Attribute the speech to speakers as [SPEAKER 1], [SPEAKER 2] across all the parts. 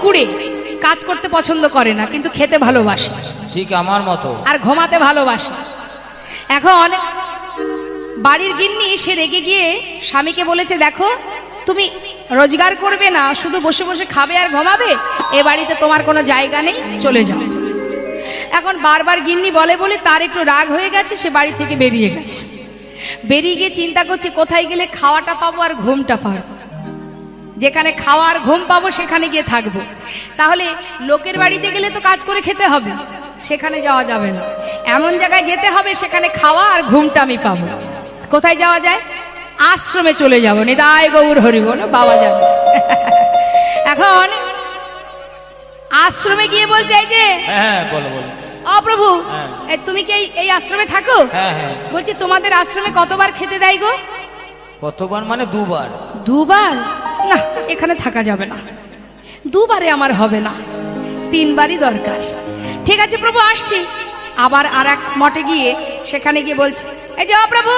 [SPEAKER 1] কুড়ে, কাজ করতে পছন্দ করে না কিন্তু খেতে ভালোবাসে,
[SPEAKER 2] ঠিক আমার মতো,
[SPEAKER 1] আর ঘুমাতে ভালোবাসে। এখন বাড়ির গিন্নি সে রেগে গিয়ে স্বামীকে বলেছে, দেখো তুমি রোজগার করবে না, শুধু বসে বসে খাবে আর ঘুমাবে, এ বাড়িতে তোমার কোনো জায়গা নেই, চলে যাও। এখন বারবার গিন্নি বলে বলে তার একটু রাগ হয়ে গেছে, সে বাড়ি থেকে বেরিয়ে গেছে। বেরিয়ে গিয়ে চিন্তা করছে কোথায় গেলে খাওয়াটা পাবো আর ঘুমটা পাবো, যেখানে খাওয়া আর ঘুম পাবো সেখানে গিয়ে থাকবো। তাহলে লোকের বাড়িতে গেলে তো কাজ করে খেতে হবে, সেখানে যাওয়া যাবে না, এমন জায়গায় যেতে হবে সেখানে খাওয়া আর ঘুমটা আমি পাবো। কোথায় যাওয়া যায়? আশ্রমে চলে যাব, নিতাই গৌর হরি বল, বাবা যাবে। এখন আশ্রমে গিয়ে বলছে, এই যে
[SPEAKER 2] হ্যাঁ বলো বলো।
[SPEAKER 1] ও প্রভু, তুমি কি এই আশ্রমে থাকো?
[SPEAKER 2] হ্যাঁ হ্যাঁ।
[SPEAKER 1] বলছি তোমাদের আশ্রমে কতবার খেতে দেয় গো?
[SPEAKER 2] কতবার মানে? দুবার।
[SPEAKER 1] দুবার? না, এখানে থাকা যাবে না, দুবারে আমার হবে না, তিনবারই দরকার। ঠিক আছে প্রভু, আসছি। আবার আর এক মঠে গিয়ে সেখানে গিয়ে বলছে, এই যে ও প্রভু,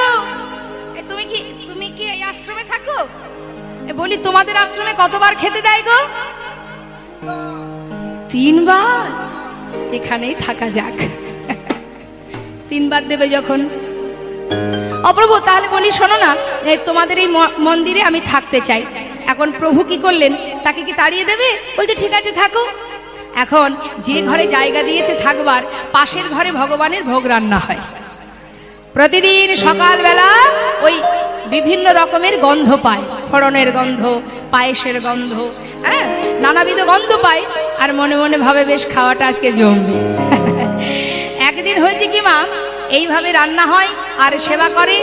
[SPEAKER 1] তুমি কি এই আশ্রমে থাকো? বলি তোমাদের আশ্রমে কতবার খেতে দেয় গো? তিনবার। এখানেই থাকা যাক। তিনবার দেবে যখন, অপ্রভু তাহলে বলি শোনো না, তোমাদের এই মন্দিরে আমি থাকতে চাই। এখন প্রভু কি করলেন, তাকে কি তাড়িয়ে দেবে? বলছে ঠিক আছে থাকো। এখন যে ঘরে জায়গা দিয়েছে থাকবার, পাশের ঘরে ভগবানের ভোগ রান্না হয়। প্রতিদিন সকালবেলা ওই বিভিন্ন রকমের গন্ধ পায়, ফোড়নের গন্ধ, পায়েসের গন্ধ, হ্যাঁ নানাবিধ গন্ধ পায়, আর মনে মনে ভাবে বেশ খাওয়াটা আজকে জমবে। একদিন হয়েছে কি মা, এইভাবে রান্না হয় আর সেবা করে,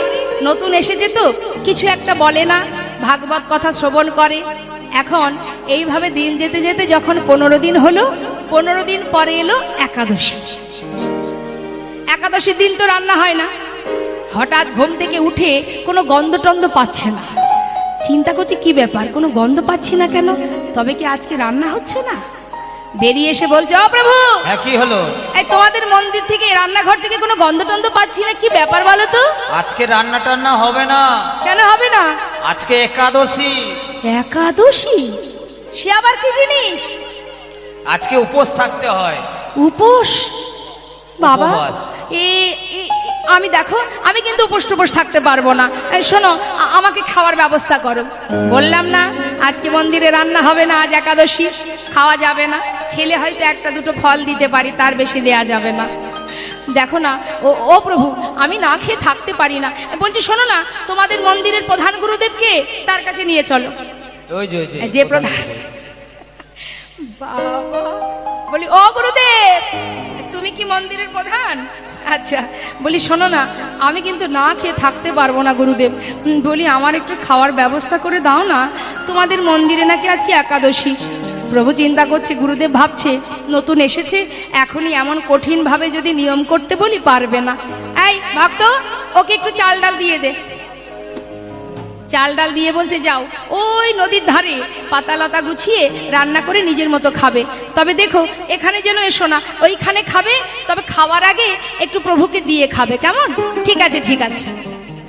[SPEAKER 1] নতুন এসেছে তো কিছু একটা বলে না, ভাগবত কথা শ্রবণ করে। এখন এইভাবে দিন যেতে যেতে যখন 15 দিন হলো, 15 দিন পরে এলো একাদশী। একাদশীর দিন তো রান্না হয় না। হঠাৎ ঘুম থেকে উঠে কোনো গন্ধ টন্ধ পাচ্ছে না, চিন্তা করছে কি ব্যাপার, কোনো গন্ধ পাচ্ছি না কেন, তবে কি আজকে রান্না হচ্ছে না? বেরিয়ে এসে বলছে, ও প্রভু,
[SPEAKER 2] হ্যাঁ কি হলো?
[SPEAKER 1] এই তোমাদের মন্দির থেকে, রান্নাঘর থেকে কোনো গন্ধ টন্ধ পাচ্ছি না, কি ব্যাপার বলো তো?
[SPEAKER 2] আজকে রান্না টান্না হবে না।
[SPEAKER 1] কেন হবে না?
[SPEAKER 2] আজকে একাদশী।
[SPEAKER 1] একাদশী? সে আবার কি জিনিস?
[SPEAKER 2] আজকে উপোস থাকতে হয়।
[SPEAKER 1] উপোস? বাবা
[SPEAKER 2] উপবাস।
[SPEAKER 1] আমি দেখো, আমি কিন্তু উপোস টুপোস থাকতে পারবো না। শোনো, আমাকে খাওয়ার ব্যবস্থা করো। বললাম না আজকে মন্দিরে রান্না হবে না, আজ একাদশী, খাওয়া যাবে না, খেলে হয়তো একটা দুটো ফল দিতে পারি, তার বেশি দেয়া যাবে না। দেখো না ও প্রভু, আমি না খেয়ে থাকতে পারি না। বলছি শোনো না, তোমাদের মন্দিরের প্রধান গুরুদেবকে, তার কাছে নিয়ে চলো।
[SPEAKER 2] ওই
[SPEAKER 1] যে প্রধান, বাবা বলি, ও গুরুদেব, তুমি কি মন্দিরের প্রধান? আচ্ছা, বলি শোনো না, আমি কিন্তু না খেয়ে থাকতে পারবো না গুরুদেব, বলি আমার একটু খাওয়ার ব্যবস্থা করে দাও না, তোমাদের মন্দিরে নাকি আজকে একাদশী। প্রভু চিন্তা করছে, গুরুদেব ভাবছে নতুন এসেছে, এখনই এমন কঠিনভাবে যদি নিয়ম করতে বলি পারবে না। এই ভক্ত, ওকে একটু চাল ডাল দিয়ে দে। চাল ডাল দিয়ে বলছে, যাও ওই নদীর ধারে পাতা লতা গুছিয়ে রান্না করে নিজের মতো খাবে, তবে দেখো এখানে যেন এসো না, ওইখানে খাবে, তবে খাওয়ার আগে একটু প্রভুকে দিয়ে খাবে, কেমন? ঠিক আছে ঠিক আছে।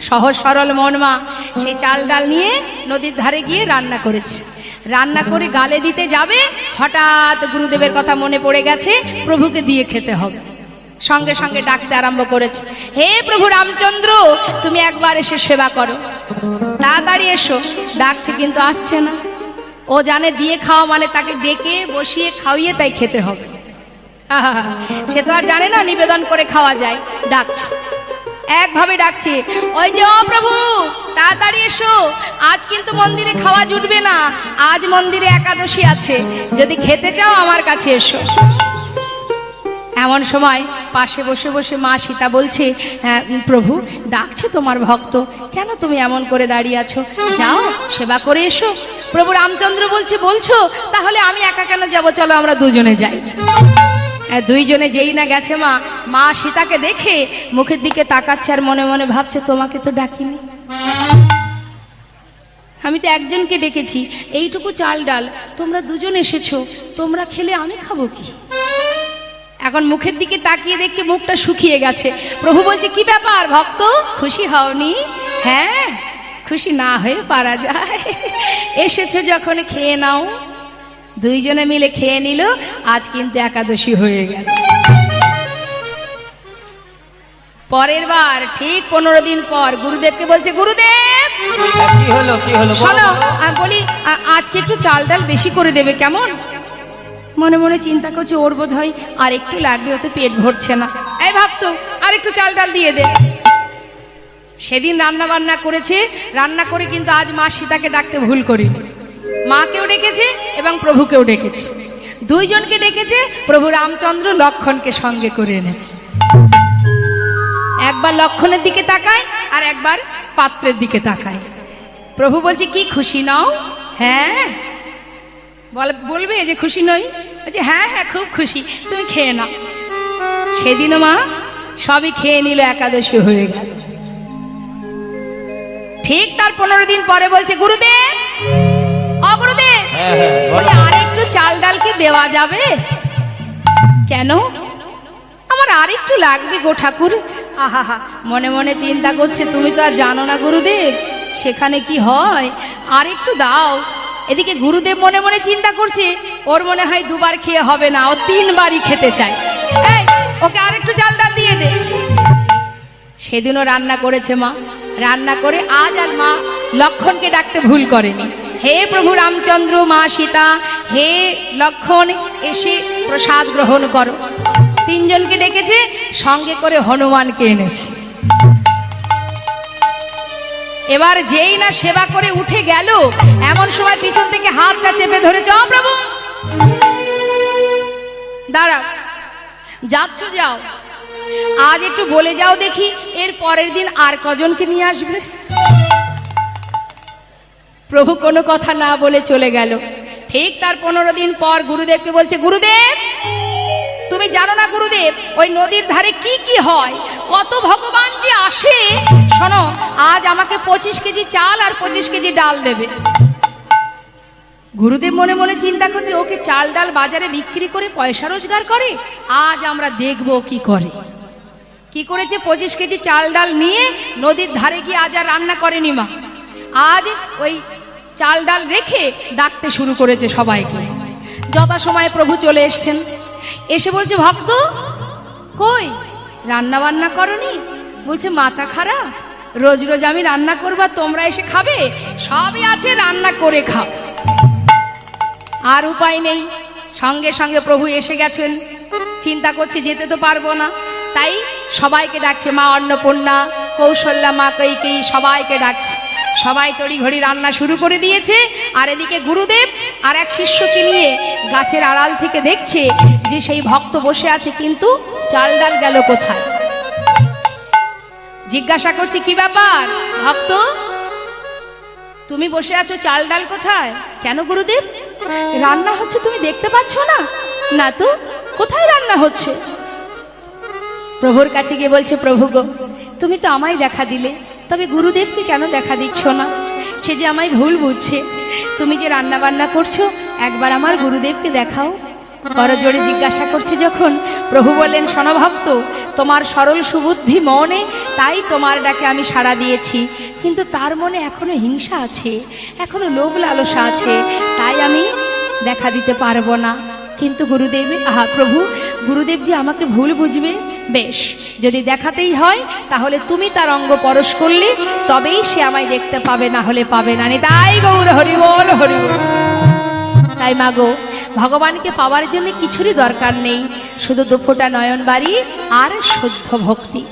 [SPEAKER 1] সহজ সরল মন মা সেই চাল ডাল নিয়ে নদীর ধারে গিয়ে রান্না করেছে। রান্না করে গালে দিতে যাবে, হঠাৎ গুরুদেবের কথা মনে পড়ে গেছে, প্রভুকে দিয়ে খেতে হবে। সঙ্গে সঙ্গে ডাকতে আরম্ভ করেছে, হে প্রভু রামচন্দ্র, তুমি একবার এসে সেবা করো, তাড়াতাড়ি এসো। ডাকছে কিন্তু আসছে না। ও জানে দিয়ে খাওয়া মানে তাকে ডেকে বসিয়ে খাওয়িয়ে তাই খেতে হবে। সে তো আর জানে না নিবেদন করে খাওয়া যায়। ডাকছে, একভাবে ডাকছে, ওই যে ও প্রভু, তাড়াতাড়ি এসো, আজ কিন্তু মন্দিরে খাওয়া জুটবে না, আজ মন্দিরে একাদশী আছে, যদি খেতে চাও আমার কাছে এসো। এমন সময় পাশে বসে বসে মা সীতা বলছে, হ্যাঁ প্রভু, ডাকছে তোমার ভক্ত, কেন তুমি এমন করে দাঁড়িয়ে আছো, যাও সেবা করে এসো। প্রভু রামচন্দ্র বলছে, বলছো, তাহলে আমি একা কেন যাব, চলো আমরা দুজনে যাই। দুইজনে যেই না গেছে মা সীতাকে দেখে মুখের দিকে তাকাচ্ছে আর মনে মনে ভাবছে, তোমাকে তো ডাকিনি, আমি তো একজনকে ডেকেছি, এইটুকু চাল ডাল, তোমরা দুজন এসেছো, তোমরা খেলে আমি খাবো কি? এখন মুখের দিকে তাকিয়ে দেখছে মুখটা শুকিয়ে গেছে। প্রভু বলছে, কি ব্যাপার ভক্ত, খুশি হওনি? হ্যাঁ, খুশি না হয়ে পারা যায়, এসেছো যখন খেয়ে নাও। দুইজনে মিলে খেয়ে নিল। আজ কিন্তু একাদশী হয়ে গেল। পরের বার ঠিক 15 দিন পর গুরুদেবকে বলছে, গুরুদেব
[SPEAKER 2] কি হলো কি হলো?
[SPEAKER 1] শোনো, আমি বলি আজকে একটু চাল ডাল বেশি করে দেবে, কেমন? মনে মনে চিন্তা করছে, ওর বোধ হয় আর একটু লাগবে, ওতে পেট ভরছে না। এই ভাবতো আর একটু চাল ডাল দিয়ে দে। সেদিন রান্না বান্না করেছে, রান্না করে কিন্তু আজ মা সীতাকে ডাকতে ভুল করি। মাকেও ডেকেছে এবং প্রভুকেও ডেকেছে, দুইজনকে ডেকেছে। প্রভু রামচন্দ্র লক্ষণকে সঙ্গে করে এনেছে। একবার লক্ষণের দিকে তাকায় আর একবার পাত্রের দিকে তাকায়। প্রভু বলছে, কি খুশি নও? হ্যাঁ বলবে যে খুশি নই? বলছে হ্যাঁ হ্যাঁ খুব খুশি, তুমি খেয়ে নাও। সেদিনও মা সবই খেয়ে নিল, একাদশী হয়ে গেল। ঠিক তার 15 দিন পরে বলছে, গুরুদেব অগুরুদেব, বলে আর একটু চাল ডাল কি দেওয়া যাবে? কেন? আমার আর একটু লাগবে গো ঠাকুর। আহা, মনে মনে চিন্তা করছে, তুমি তো আর জানো না গুরুদেব সেখানে কি হয়, আর একটু দাও। এদিকে গুরুদেব মনে মনে চিন্তা করছে, ওর মনে হয় দুবার খেয়ে হবে না, ও 3 বারই খেতে চায়। এই ওকে আর একটু চাল ডাল দিয়ে দে। সেদিনও রান্না করেছে মা, রান্না করে আজ আর মা লক্ষণকে ডাকতে ভুল করেনি। হে প্রভু রামচন্দ্র, মা সীতা, হে লক্ষণ, এসে প্রসাদ গ্রহণ করো। 3 জনকে ডেকেছে, সঙ্গে করে হনুমানকে এনেছে। এবার যেই না সেবা করে উঠে গেল, এমন সময় পিছন থেকে হাতটা চেপে ধরেছে, ও প্রভু দাঁড়াও, যাচ্ছ যাও, আজ একটু বলে যাও দেখি এর পরের দিন আর কজনকে নিয়ে আসবে। প্রভু কোনো কথা না বলে চলে গেল। ঠিক তার 15 দিন পর গুরুদেবকে বলছে, গুরুদেব তুমি জানো না গুরুদেব, ওই নদীর ধারে কি কি হয়, কত ভগবান যে আসে। শোনো, আজ আমাকে 25 কেজি চাল আর 25 কেজি ডাল দেবে। গুরুদেব মনে মনে চিন্তা করছে, ওকে চাল ডাল বাজারে বিক্রি করে পয়সা রোজগার করে, আজ আমরা দেখবো কি করে। কি করেছে, 25 কেজি চাল ডাল নিয়ে নদীর ধারে গিয়ে আজ আর রান্না করেনি মা। আজ ওই চাল ডাল রেখে ডাকতে শুরু করেছে সবাইকে। যথাসময়ে প্রভু চলে এসছেন, এসে বলছে, ভক্ত কই রান্না বান্না করনি? বলছে, মাথা খারাপ, রোজ রোজ আমি রান্না করবা, তোমরা এসে খাবে? সবই আছে, রান্না করে খাও। আর উপায় নেই, সঙ্গে সঙ্গে প্রভু এসে গেছেন। চিন্তা করছে যেতে তো পারবো না, তাই সবাইকে ডাকছে। মা অন্নপূর্ণা, কৌশল্যা, মা কৈকেয়ী সবাইকে ডাকছে। সবাই তড়িঘড়ি রান্না শুরু করে দিয়েছে। আর এদিকে গুরুদেব আর এক শিষ্যকে নিয়ে গাছের আড়াল থেকে দেখছে যে সেই ভক্ত বসে আছে, কিন্তু চাল ডাল গেল কোথায়। জিজ্ঞাসা করছে, কি ব্যাপার ভক্ত, তুমি বসে আছো, চাল ডাল কোথায়? কেন গুরুদেব, রান্না হচ্ছে তুমি দেখতে পাচ্ছ না? না তো, কোথায় রান্না হচ্ছে? প্রভুর কাছে গিয়ে বলছে, প্রভু গো, তুমি তো আমায় দেখা দিলে, তবে গুরুদেবকে কেন দেখা দিচ্ছ না? সে যে আমায় ভুল বুঝছে। তুমি যে রান্না বান্না করছো, একবার আমার গুরুদেবকে দেখাও। করজোড়ে জিজ্ঞাসা করছে যখন, প্রভু বললেন, শোনো ভক্ত, তোমার সরল সুবুদ্ধি মনে, তাই তোমার ডাকে আমি সাড়া দিয়েছি, কিন্তু তার মনে এখনো হিংসা আছে, এখনো লোভ লালসা আছে, তাই আমি দেখা দিতে পারবো না। কিন্তু গুরুদেব, প্রভু, গুরুদেব যে আমাকে ভুল বুঝবে। বেশ, যদি দেখাতেই হয় তাহলে তুমি তার অঙ্গ পরশ করলে তবেই সে আমায় দেখতে পাবে, না হলে পাবে না। তাই গৌর হরি বল, হরি বল। তাই মাগো, ভগবানকে পাওয়ার জন্য কিছুরই দরকার নেই, শুধু 2 ফোঁটা নয়ন বাড়ি আর শুদ্ধ ভক্তি,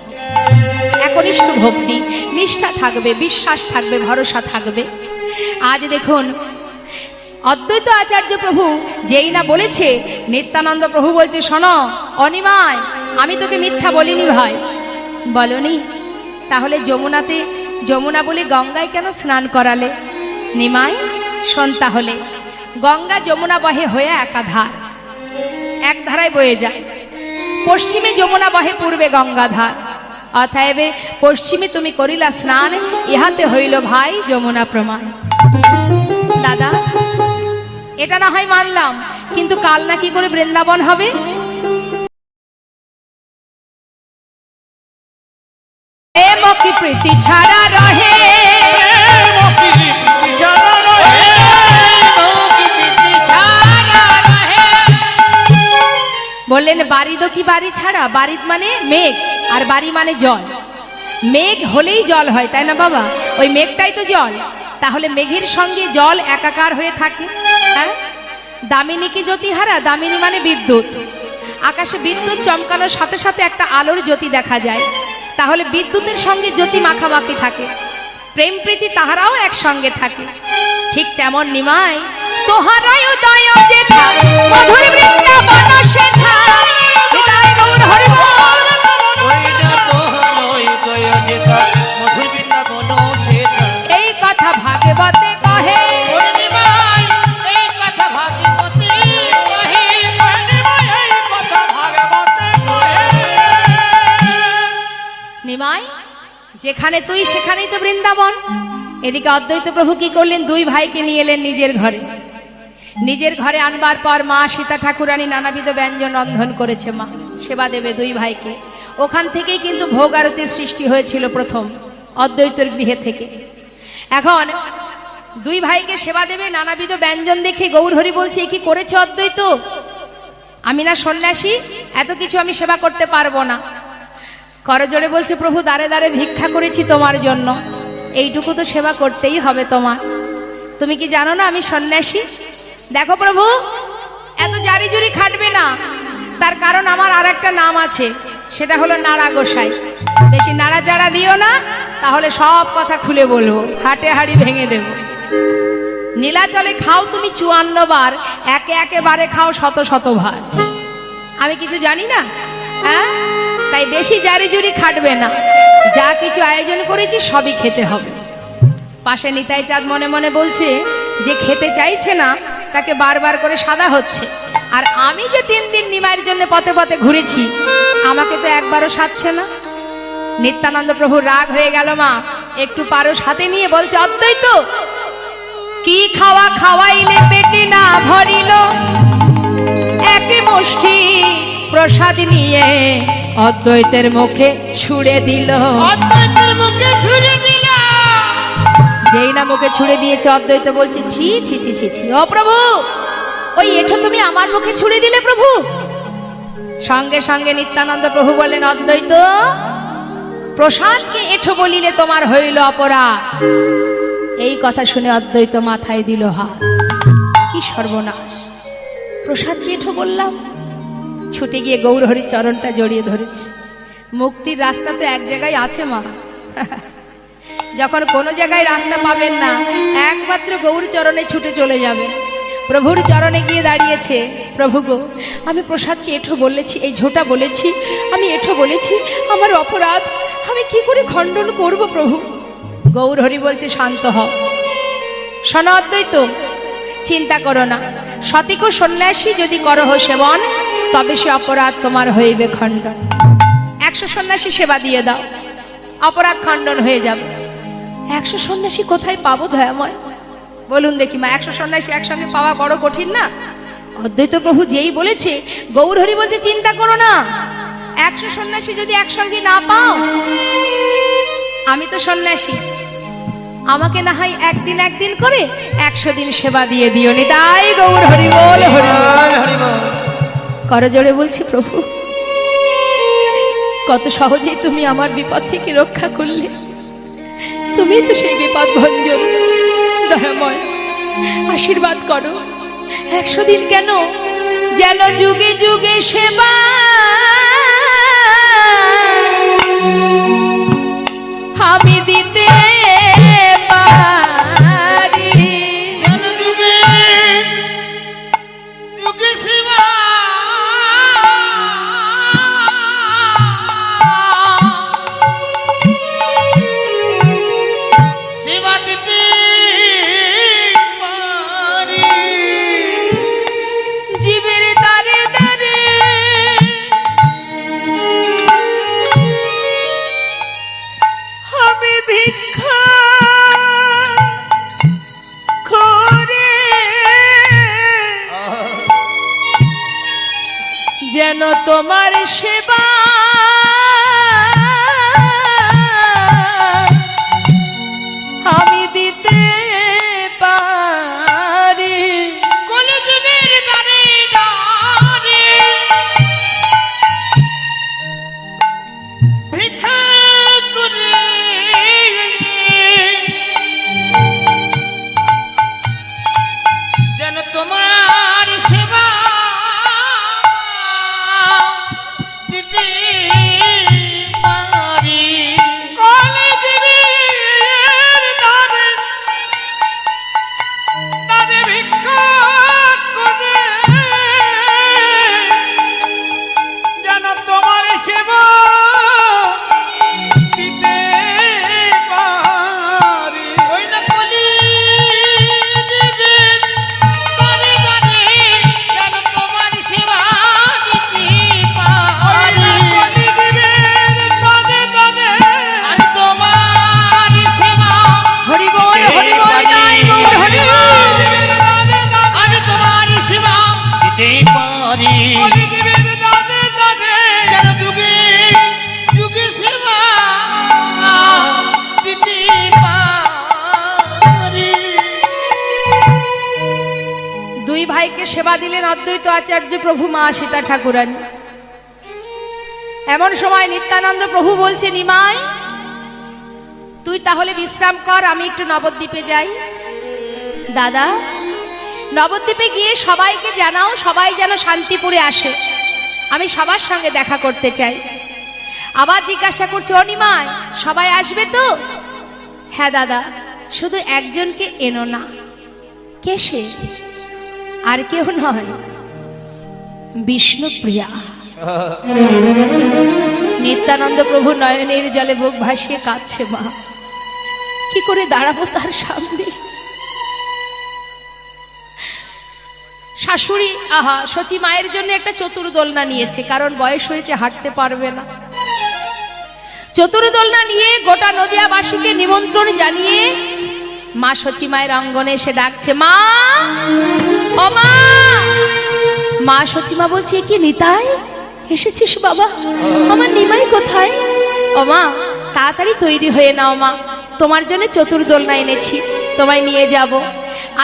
[SPEAKER 1] একনিষ্ঠ ভক্তি, নিষ্ঠা থাকবে, বিশ্বাস থাকবে, ভরসা থাকবে। আজ দেখুন, অদ্বৈত আচার্য প্রভু যেই না বলেছে, নিত্যানন্দ প্রভু বলছে, শোনো অনিমায়, আমি তোকে মিথ্যা বলিনি ভাই। বলনি? তাহলে যমুনা বলে গঙ্গায় কেন স্নান করালে? নিমাই শোন, তাহলে গঙ্গা যমুনা বহে হয়ে একাধার, এক ধারায় বয়ে যায়। পশ্চিমে যমুনা বহে, পূর্বে গঙ্গাধার। অতএব পশ্চিমে তুমি করিলা স্নান, ইহাতে হইল ভাই যমুনা প্রমাণ। দাদা, এটা না হয় মানলাম, কিন্তু কাল না কি করে বৃন্দাবন হবে? কি প্রীতি ছাড়া রহে, ছাড়া বললেন বারিদ কি বাড়ি ছাড়া, বারিদ মানে মেঘ আর বাড়ি মানে জল। মেঘ হলেই জল হয়, তাই না বাবা? ওই মেঘটাই তো জল। তাহলে মেঘের সঙ্গে জল একাকার হয়ে থাকে। হ্যাঁ, দামিনী কি জ্যোতিহারা, দামিনী মানে বিদ্যুৎ। আকাশে বিদ্যুৎ চমকানোর সাথে সাথে একটা আলোর জ্যোতি দেখা যায়, তাহলে বিদ্যুতের সঙ্গে জ্যোতি মাখামাখি থাকে, প্রেম প্রীতি তাহারাও একসঙ্গে থাকে। ঠিক তেমন নিমাই তোহারাই উদয় যেথা মধুর বৃন্দাবন সেথা। হৃদয় গৌর হরি বল।
[SPEAKER 2] ওইটা তো হলো উদয় যেথা মধুর বৃন্দাবন সেথা।
[SPEAKER 1] এই কথা ভাগবতে কহে,
[SPEAKER 2] ওরে নিমাই, এই কথা ভাগবতে কহে, ওরে নিমাই, এই কথা ভাগবতে কহে।
[SPEAKER 1] নিমাই যেখানে তুই সেখানেই তো বৃন্দাবন। এদিকে অদ্বৈত প্রভু কি করলেন, দুই ভাইকে নিয়ে এলেন নিজের ঘরে। নিজের ঘরে আনবার পর মা সীতা ঠাকুরানী নানাবিধ ব্যঞ্জন রন্ধন করেছে, মা সেবা দেবে দুই ভাইকে। ওখান থেকেই কিন্তু ভোগ আরতির সৃষ্টি হয়েছিল প্রথম, অদ্বৈতের গৃহে থেকে। এখন দুই ভাইকে সেবা দেবে, নানাবিধ ব্যঞ্জন দেখে গৌর হরি বলছে, এ কি করেছে অদ্বৈত? আমি না সন্ন্যাসী, এত কিছু আমি সেবা করতে পারবো না। করজোড়ে বলছে, প্রভু দাঁড়ে দাঁড়ে ভিক্ষা করেছি তোমার জন্য, এইটুকু তো সেবা করতেই হবে তোমার। তুমি কি জানো না আমি সন্ন্যাসী? দেখো প্রভু, এত জারি জুরি খাটবে না, তার কারণ আমার আর একটা নাম আছে, সেটা হলো নাড়া গোসাই। বেশি নাড়াচাড়া দিও না, তাহলে সব কথা খুলে বলবো, হাটে হাড়ি ভেঙে দেব। নীলাচলে খাও তুমি 54 বার, একে একে বারে খাও শত শত ভার। আমি কিছু জানি না, হ্যাঁ? তাই বেশি জারি জুরি খাটবে না, যা কিছু আয়োজন করেছি সবই খেতে হবে। পাশে নিতাই চাঁদ মনে মনে বলছে, যে খেতে চাইছে না তাকে বারবার করে সাদা হচ্ছে, আর আমি যে 3 দিন নিমাইয়ের জন্য পথে পথে ঘুরেছি, আমাকে তো একবারও সাধছে না। নিত্যানন্দ প্রভু রাগ হয়ে গেল, মা একটু পারস হাতে নিয়ে বলছে, অদ্বৈত কি খাওয়া খাওয়াইলে পেটে না ভরিল, এক মুষ্টি প্রসাদ নিয়ে অদ্বৈতের মুখে ছুঁড়ে দিল।
[SPEAKER 2] অদ্বৈতের মুখে ছুঁড়ে দিল।
[SPEAKER 1] যেই না মুখে ছুঁড়ে দিয়েছে, অদ্বৈত বলছে, ছি ছি ছি ছি ছি, ও প্রভু, ওই এঠো তুমি আমার মুখে ছুঁড়ে দিলে প্রভু? সঙ্গে সঙ্গে নিত্যানন্দ প্রভু বললেন, অদ্বৈত প্রসাদকে এঠো বলিলে তোমার হইল অপরাধ। এই কথা শুনে অদ্বৈত মাথায় দিল হাত, কি সর্বনাশ, প্রসাদকে এঠো বললাম। ছুটে গিয়ে গৌরহরি চরণটা জড়িয়ে ধরেছে। মুক্তির রাস্তা তো এক জায়গায় আছে মা। যখন কোনো জায়গায় রাস্তা পাবেন না, একমাত্র গৌর চরণে ছুটে চলে যাবে। প্রভুর চরণে গিয়ে দাঁড়িয়েছে, প্রভু গো, আমি প্রসাদকে এঠো বলেছি, এই ঝোটা বলেছি, আমি এঠো বলেছি, আমার অপরাধ, আমি কি করে খণ্ডন করব প্রভু? গৌর হরি বলছে, শান্ত হও, শোনো অদ্বৈত, চিন্তা করো না, সতিক সন্ন্যাসী যদি করহ সেবন, তবে সে অপরাধ তোমার হইবে খণ্ডন। 100 সন্ন্যাসী সেবা দিয়ে দাও, অপরাধ খণ্ডন হয়ে যাবে। 100 সন্ন্যাসী কোথায় পাবো দয়াময়? বলুন দেখি মা, 100 সন্ন্যাসী একসঙ্গে পাওয়া বড় কঠিন না? অদ্বৈত প্রভু যেই বলেছে, গৌর হরি বলছে, চিন্তা করো না, 100 সন্ন্যাসী যদি একসঙ্গে না পাও, আমি তো সন্ন্যাসী, আমাকে না হয় একদিন একদিন করে 100 দিন সেবা দিয়ে দিও নি। তাই গৌর হরি বল, হরি বল, হরি বল। করজোড়ে বলছি, প্রভু কত সহজেই তুমি আমার বিপদ থেকে রক্ষা করলে, তুমি তো সেই বিপদ ভঞ্জন, দয়াময় আশীর্বাদ করো, 100 দিন কেন, যেন যুগে যুগে সেবা আমি দিতে পারি। জীবের দারে দারে আমি ভিক্ষা করে যেন তোমার সেবা আমি দিতে পারি।
[SPEAKER 2] পারি
[SPEAKER 3] পৃথিবীর দানে দানে
[SPEAKER 2] যেন যুগে যুগে সেবা দিতে পারি।
[SPEAKER 1] দুই ভাইকে সেবা দিলেন অদ্বৈত আচার্য প্রভু মা সীতা ঠাকুরানী। এমন সময় নিত্যানন্দ প্রভু বলছে, নিমাই তুই তাহলে বিশ্রাম কর, আমি একটু নবদ্বীপে যাই। দাদা, নবদ্বীপে গিয়ে সবাইকে জানাও সবাই যেন শান্তিপুরে আসে, আমি সবার সঙ্গে দেখা করতে চাই। আবার জিজ্ঞাসা করছে, ও নিমাই সবাই আসবে তো? হ্যাঁ দাদা, শুধু একজনকে এনো না। কে সে? আর কেউ নয়, বিষ্ণুপ্রিয়া। নিত্যানন্দ প্রভু নয়নের জলে বুক ভাসিয়ে কাঁদছে। মা, কি করে দাঁড়াবো তার সামনে? শাশুড়ি সচি মায়ের জন্য একটা চতুর্দোলনা নিয়েছে, কারণ বয়স হয়েছে, হাঁটতে পারবে না। চতুর্দোলনা নিয়ে গোটা নদিয়াবাসীকে নিমন্ত্রণ জানিয়ে মা সচি মায়ের অঙ্গনে এসে ডাকছে, মা ও মা। মা সচিমা বলছে, কি নিতাই এসেছিস বাবা? আমার নিমাই কোথায়? ও মা, তাড়াতাড়ি তৈরি হয়ে নাও মা, তোমার জন্য চতুর্দোলনা এনেছি, তোমায় নিয়ে যাব।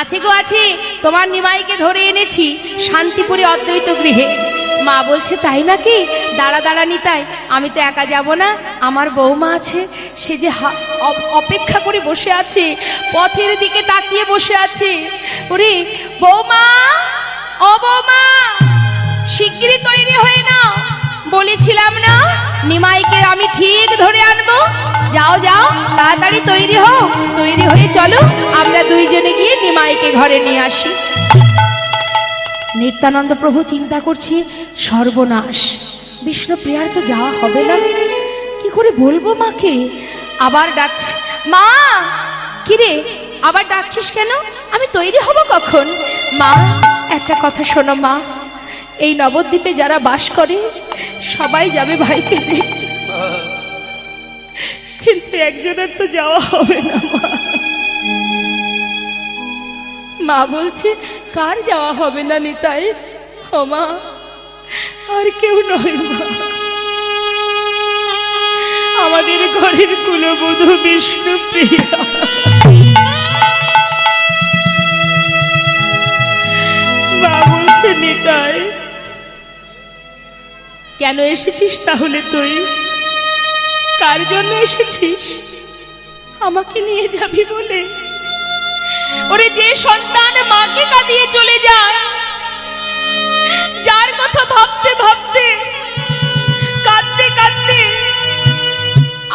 [SPEAKER 1] আছে গো আছে, তোমার নিমাইকে ধরে এনেছি শান্তিপুরে অদ্বৈত গৃহে। মা বলছে, তাই নাকি? দাঁড়া দাঁড়া নিতাই, আমি তো একা যাব না, আমার বৌমা আছে, সে যে অপেক্ষা করে বসে আছে, পথের দিকে তাকিয়ে বসে আছে। ওরে বৌমা, ও বৌমা, শিগগিরই তৈরি হয়ে নাও, বলেছিলাম না নিমাইকে আমি ঠিক ধরে আনবো। যাও যাও, তাড়াতাড়ি তৈরি হও, তৈরি হয়ে চলো, আমরা দুইজনে গিয়ে নিমাইকে ঘরে নিয়ে আসি। নিত্যানন্দ প্রভু চিন্তা করছে, সর্বনাশ, বিষ্ণুপ্রিয়ার তো যাওয়া হবে না, কি করে বলবো মাকে? আবার ডাকছে, মা কিরে আবার ডাকছিস কেন? আমি তৈরি হব কখন? মা একটা কথা শোনো মা, এই নবদ্বীপে যারা বাস করে সবাই যাবে ভাইকে দেখতে, কিন্তু একজনের তো যাওয়া হবে না। মা বলছে, কার যাওয়া হবে না নিতাই? ও মা, আর কেউ নয় মা, আমাদের ঘরের কুলবধূ বিষ্ণুপ্রিয়া। মা বলছে, নিতাই কেন এসেছিস তাহলে? তুই কার জন্য এসেছিস? আমাকে নিয়ে যাবি বলে? ওরে যে সন্তান মাকে কাঁদিয়ে চলে যায়, যার কথা ভাবতে ভাবতে কাঁদতে কাঁদতে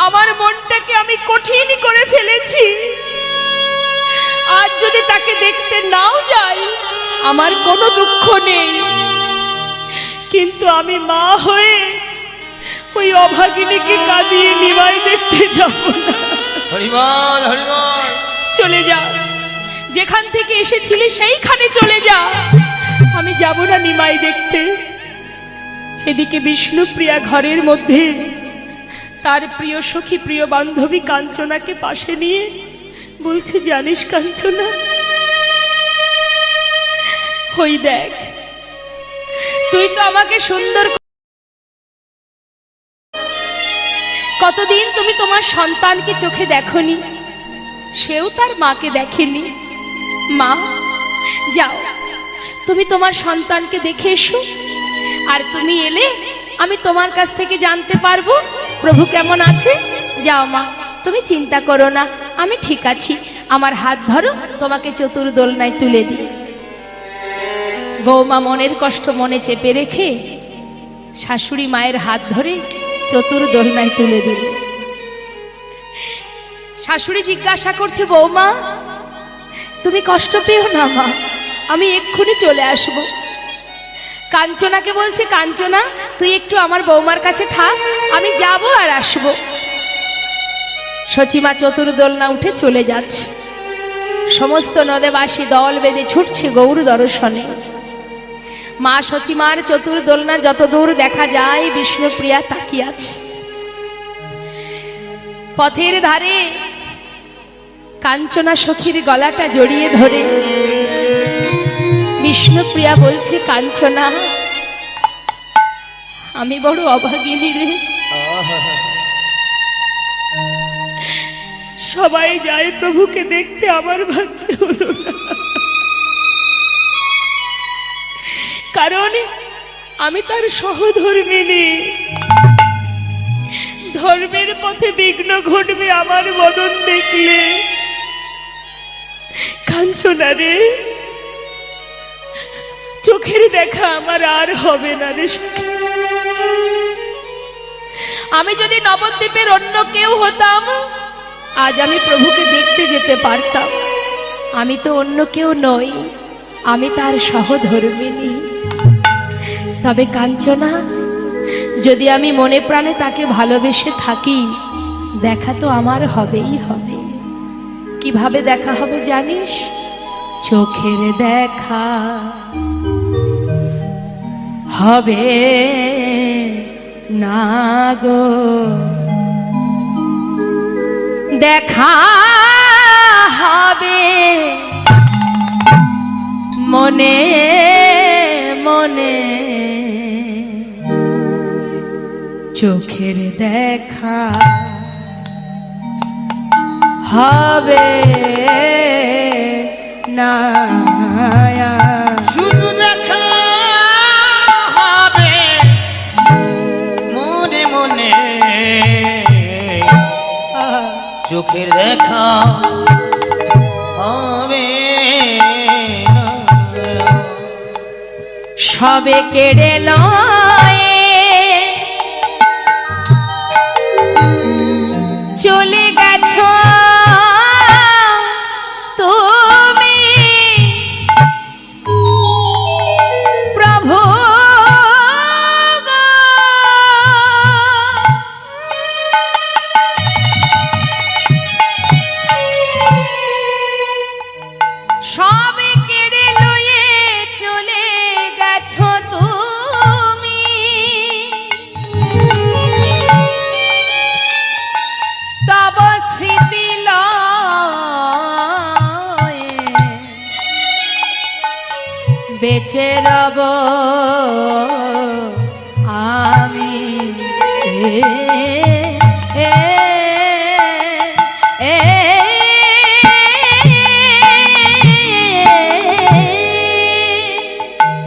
[SPEAKER 1] আমার মনটাকে আমি কঠিন করে ফেলেছি, আজ যদি তাকে দেখতে নাও যাই আমার কোনো দুঃখ নেই, কিন্তু আমি মা হয়ে ওই অভাগিনীকে কাঁদিয়ে নিমাই দেখতে যাব না।
[SPEAKER 2] হরিবল হরিবল।
[SPEAKER 1] চলে যা, যেখান থেকে এসেছিলি সেইখানে চলে যা, আমি যাব না নিমাই দেখতে। এদিকে বিষ্ণুপ্রিয়া ঘরের মধ্যে তার প্রিয় সখী প্রিয় বান্ধবী কাঞ্চনাকে পাশে নিয়ে বলছে, জানিস কাঞ্চনা, ওই দেখ, তুই তো আমাকে সুন্দর, কতদিন তুমি তোমার সন্তানকে চোখে দেখোনি, সেও তার মাকে দেখেনি। মা যাও, তুমি তোমার সন্তানকে দেখে এসো, আর তুমি এলে আমি তোমার কাছ থেকে জানতে পারবো প্রভু কেমন আছে। যাও মা, তুমি চিন্তা করো না, আমি ঠিক আছি, আমার হাত ধরো, তোমাকে চতুর্দোলনায় তুলে দিই। বৌমা মনের কষ্ট মনে চেপে রেখে শাশুড়ি মায়ের হাত ধরে চতুর্দোলনায় তুলে দিল। শাশুড়ি জিজ্ঞাসা করছে, বৌমা তুমি কষ্ট পেও না মা, আমি এক্ষুনি চলে আসব। কাঞ্চনাকে বলছে, কাঞ্চনা তুই একটু আমার বৌমার কাছে থাক, আমি যাব আর আসব। সচিমা চতুর্দোলনা উঠে চলে যাচ্ছে, সমস্ত নদেবাসী দল বেঁধে ছুটছে গৌর দর্শনে। মা সচিমার চতুর্দোলনা যত দূর দেখা যায় বিষ্ণুপ্রিয়া তাকিয়ে আছে। পথের ধারে কাঞ্চনা সখীর গলাটা জড়িয়ে ধরে বিষ্ণুপ্রিয়া বলছে, কাঞ্চনা আমি বড় অভাগিনী রে। সবাই যায় প্রভুকে দেখতে, আমার ভাগ্যে হলো না। কারণ আমি তার সহধর্মিনী। ধর্মের পথে বিঘ্ন ঘটবে আমার বদন দেখলে। কাঞ্চনা রে, চোখের দেখা আমার আর হবে না রে। আমি যদি নবদ্বীপের অন্য কেউ হতাম, আজ আমি প্রভুকে দেখতে যেতে পারতাম। আমি তো অন্য কেউ নই, আমি তার সহধর্মিনী। তবে কাঞ্চনা, যদি আমি মনে প্রাণে তাকে ভালোবেসে থাকি, দেখা তো আমার হবেই হবে। কিভাবে দেখা হবে জানিস? চোখের দেখা হবে না গো, দেখা হবে মনে মনে। চোখের দেখা হবে না,
[SPEAKER 2] শুধু দেখা হবে মনে মনে। চোখের দেখা হবে না।
[SPEAKER 1] সবে কেড়ে লয়ে চলে গেছ তুমি প্রভু গো। সবে কেড়ে লয়ে চলে গেছ তুমি, তব স্মৃতি লয়ে বেঁচে রব আমি।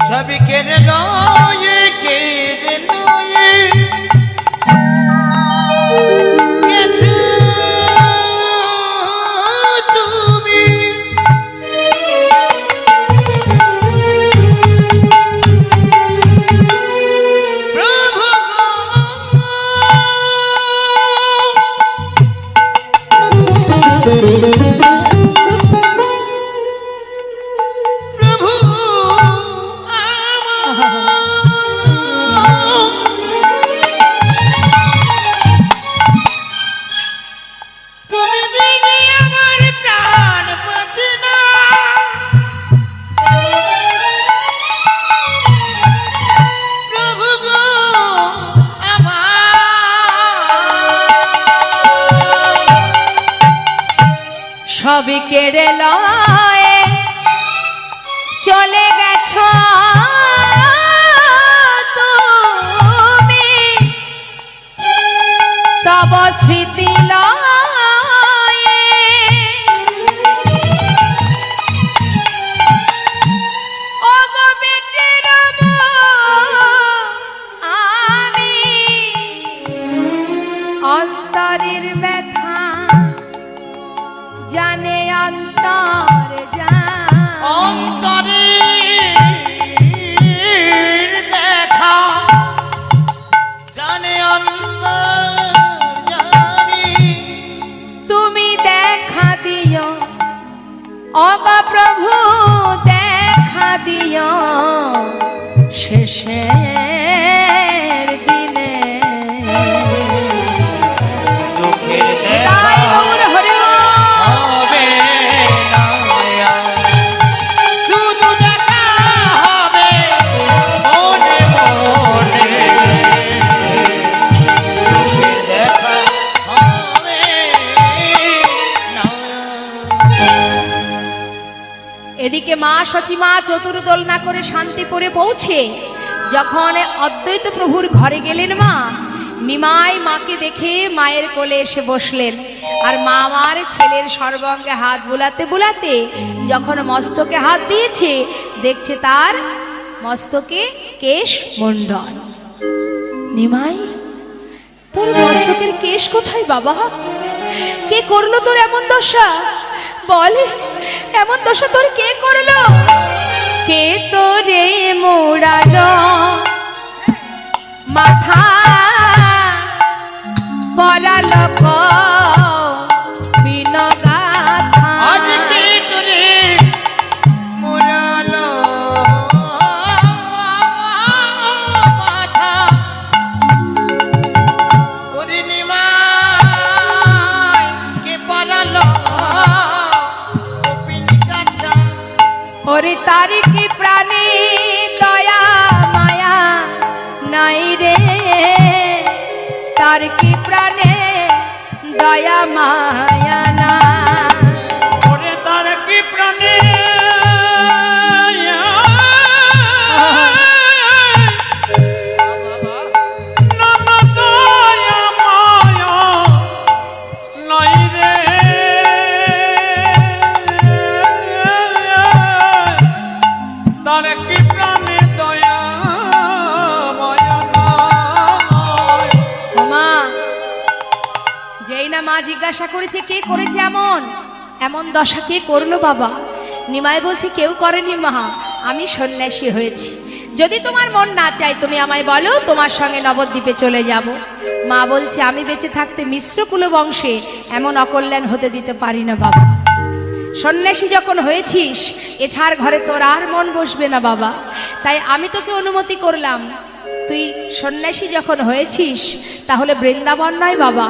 [SPEAKER 2] সব কেড়ে লয়ে কেড়ে লয়ে গেছো তুমি। প্রভু গো, প্রভু তুমি বিনে আমার প্রাণ বাঁচে না। প্রভু গো আমার,
[SPEAKER 1] সবই কেড়ে লয়ে চলে গেছ তুমি, তব স্মৃতি লয়ে ওগো বেঁচে রব আমি। অন্তরের ব্যথা জানে অন্তর
[SPEAKER 2] অন্তরে দেখা জানে অন্তর জানি।
[SPEAKER 1] তুমি দেখা দিও অগো প্রভু, দেখা দিও শেষের দিনে।
[SPEAKER 2] চোখের
[SPEAKER 1] তাই গৌর হরি বল।
[SPEAKER 2] হবে না, শুধু দেখা হবে মনে মনে। চোখের দেখা হবে না।
[SPEAKER 1] এদিকে মা সচিমা চতুর্দোলনা করে শান্তিপুরে পৌঁছে যখন অদ্বৈত প্রভুর ঘরে গেলেন মা, নিমাই মাকে দেখে মায়ের কোলে এসে বসলেন। আর মা আমার ছেলের সর্বাঙ্গে হাত বুলাতে বুলাতে যখন মস্তকে হাত দিয়েছে, দেখছে তার মস্তকে কেশ মণ্ডল। নিমাই, তোর মস্তকের কেশ কোথায় বাবা? কে করলো তোর এমন দশা? বল, এমন দশা তোর কে করলো? কে তোরে মোড়ালো মাথা পরালো বিনগাথা?
[SPEAKER 2] আজকে তোরে মোরালো মাথা ওরে নিমাই কে পরালো বিনগাথা।
[SPEAKER 1] ওরে তার কি প্রাণে দয়া মায়া নাই রে, তার কি প্রাণে দয়া মায়া না?
[SPEAKER 3] ওরে তার কি প্রাণে নানা দয়া মায়া নাই রে, তার কি প্রাণে দয়া মায়া নাই।
[SPEAKER 1] মা, যেই না মা জিজ্ঞাসা করেছে কে করেছে এমন এমন দশা কে করলো বাবা, নিমাই বলছে কেউ করেনি মা, আমি সন্ন্যাসী হয়েছি। যদি তোমার মন না চাই তুমি আমায় বলো, তোমার সঙ্গে নবদ্বীপে চলে যাব। মা বলছে আমি বেঁচে থাকতে মিশ্র কুল বংশে এমন অকল্যাণ হতে দিতে পারি না বাবা। সন্ন্যাসী যখন হয়েছিস, এছাড় ঘরে তোর আর মন বসবে না বাবা। তাই আমি তোকে অনুমতি করলাম, তুই সন্ন্যাসী যখন হয়েছিস তাহলে বৃন্দাবন নয় বাবা,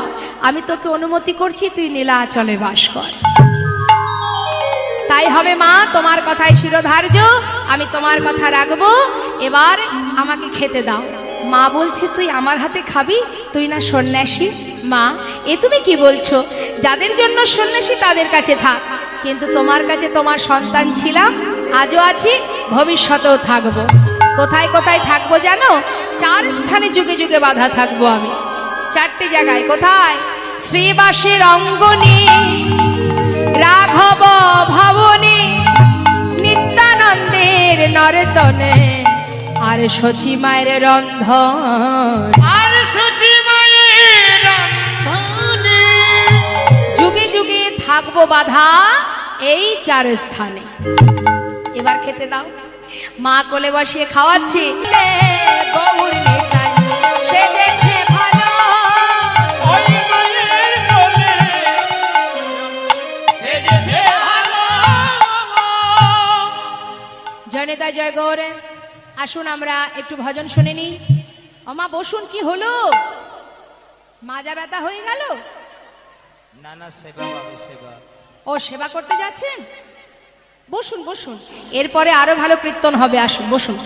[SPEAKER 1] আমি তোকে অনুমতি করছি তুই নীলাচলে বাস কর। তাই হবে মা, তোমার কথাই শিরোধার্য, আমি তোমার কথা রাখবো। এবার আমাকে খেতে দাও। মা বলছে তুই আমার হাতে খাবি? তুই না সন্ন্যাসী? মা, এ তুমি কি বলছো? যাদের জন্য সন্ন্যাসী তাদের কাছে থাক, কিন্তু তোমার কাছে তোমার সন্তান ছিলাম, আজও আছি, ভবিষ্যতেও থাকবো। কোথায় কোথায় থাকবো জানো? 4 স্থানে যুগে যুগে বাধা থাকবো আমি। 4টে জায়গায়। কোথায়? শ্রীবাসের অঙ্গনে, রাঘব ভবনে, নিত্যানন্দের নর্তনে, আর শচী মায়ের রন্ধন।
[SPEAKER 2] আর সচি মায়ের রন্ধনে
[SPEAKER 1] যুগে যুগে থাকবো বাধা এই 4 স্থানে। এবার খেতে দাও। মা কোলে বসিয়ে খাওয়াচ্ছে। গৌর নিতাই সেজেছে ভালো,
[SPEAKER 3] ওই মায়ের কোলে সেজেছে ভালো।
[SPEAKER 1] জয়নেতা জয় গৌরে। আসুন আমরা একটু ভজন শুনে নিই। মা বসুন। কি হলো? মাজা ব্যথা হয়ে গেল?
[SPEAKER 2] না না, সেবা বাবু সেবা।
[SPEAKER 1] ও, সেবা করতে যাচ্ছেন? বসুন বসুন, এরপরে আরো ভালো কীর্তন হবে। আসুন বসুন।